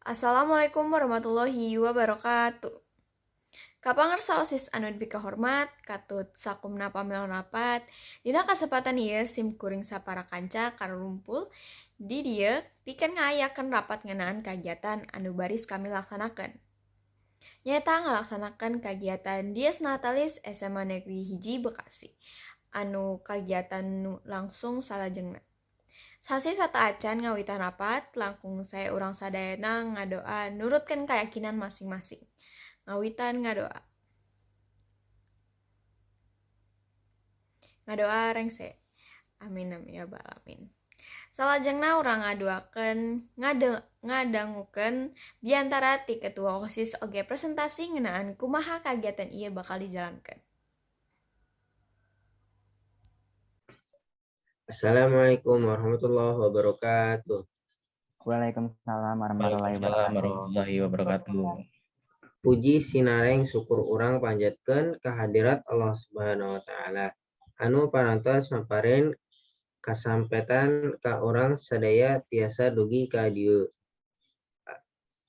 Assalamualaikum warahmatullahi wabarakatuh. Kapangersa OSIS anu dipikahormat, katut sakumna pamilon rapat, dina kasempatan ieu sim kuring sapara kanca karumpul di dieu pikeun ngaayakeun rapat ngeunaan kagiatan anu baris kami laksanakeun. Nyaeta ngalaksanakeun kagiatan Dies Natalis SMA Negeri 1 Bekasi, anu kagiatan nu langsung salajengna. Sasi sata acan ngawitan rapat, langkung saya urang sadayana ngadoa nurutkeun keyakinan masing-masing. Ngawitan ngadoa. Ngadoa rengse. Amin amin ya rabbal alamin. Salajengna urang ngadoakeun ngadangukeun biantara ti ketua OSIS oge presentasi ngeunaan kumaha kagiatan ieu bakal dijalankeun. Assalamualaikum warahmatullahi wabarakatuh. Waalaikumsalam warahmatullahi Waalaikumsalam wabarakatuh. warahmatullahi wabarakatuh. Puji sinareng syukur urang panjatkeun kehadirat Allah Subhanahu wa taala anu parantos maparin kasampetan ka urang sadaya tiasa dugi ka dieu.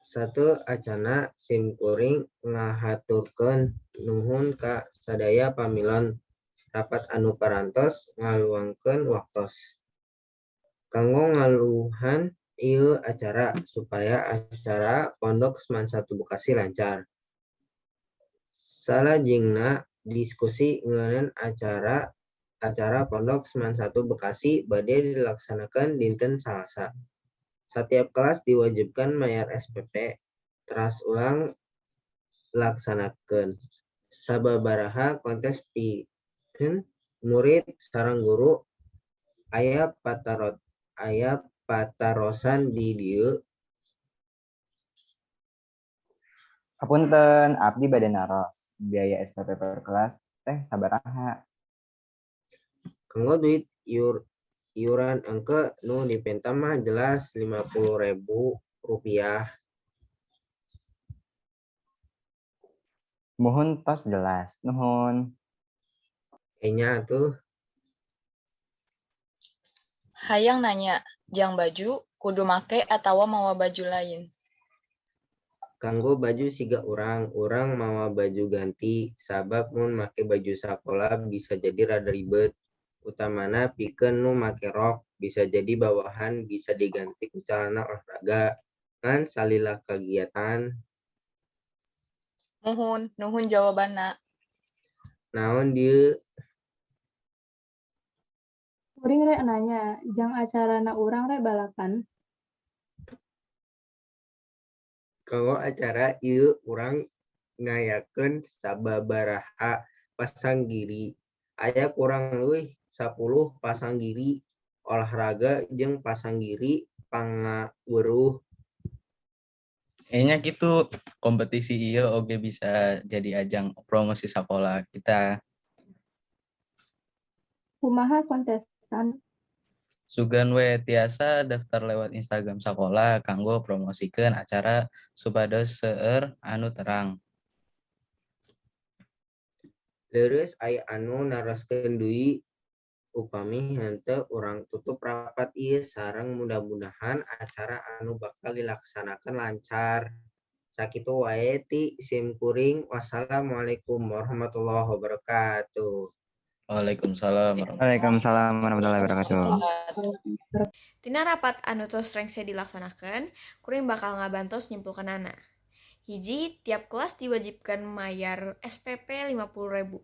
Satu acana sim kuring ngahaturkeun nuhun ka sadaya pamilon rapat anu parantos ngaluangkeun waktos kanggo ngaluhan ieu acara supaya acara Pondok Seman 1 Bekasi lancar. Salajengna diskusi ngeunaan acara Pondok Seman 1 Bekasi bade dilaksanakeun dinten Salasa. Setiap kelas diwajibkan mayar SPP, teras ulang laksanakeun. Sababaraha kontes pikeun murid sareng guru aya patarosan di dieu. Apunten, abdi bade naros. Biaya SPP per kelas teh sabaraha? Kanggo duit iuran engke nu dipenta mah jelas Rp50.000. Muhun tos jelas. Nuhun. Enya tuh Hayang nanya, jang baju kudu make atawa mawa baju lain? kanggo baju siga urang mawa baju ganti sabab mun make baju sakola bisa jadi rada ribet. Utamana pikeun nu make rok bisa jadi bawahan bisa diganti ku calana olahraga ngan salila kagiatan. Nuhun jawabanna. Naon dieu? Kuring rek nanya, jang acarana urang rek balapan? Kanggo acara ieu urang ngayakeun sababaraha pasang giri. Aya kurang leuwih 10 pasang giri olahraga jeung pasang giri pangaweuruh. Kayaknya gitu kompetisi ieu oge bisa jadi ajang promosi sekolah kita. Kumaha kontestan? Sugan we tiasa daftar lewat Instagram sekolah kanggo promosikeun acara supados seueur anu terang. Leres aya anu naroskeun deui upami henteu urang tutup rapat ieu sareng mudah-mudahan acara anu bakal dilaksanakeun lancar. Sakitu wae ti sim kuring. Wassalamualaikum warahmatullahi wabarakatuh. Waalaikumsalam warahmatullahi Waalaikumsalam warahmatullahi wabarakatuh. Tina rapat anu tos rengse dilaksanakeun, kuring bakal ngabantos nyimpulkeunana. Hiji, tiap kelas diwajibkan mayar SPP Rp50.000.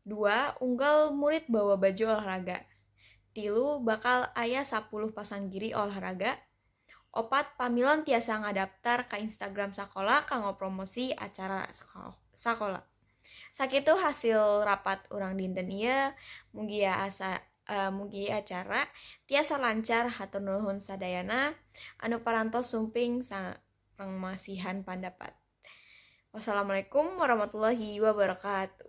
2, unggal murid bawa baju olahraga. 3, bakal aya 10 pasang giri olahraga. 4, pamilon tiasa ngadaptar ka Instagram sakola kanggo promosi acara sakola. Sakitu hasil rapat urang dinten ieu, mugi acara tiasa lancar hatur nuhun sadayana anu parantos sumping sareng masihan pandapat. Wassalamualaikum warahmatullahi wabarakatuh.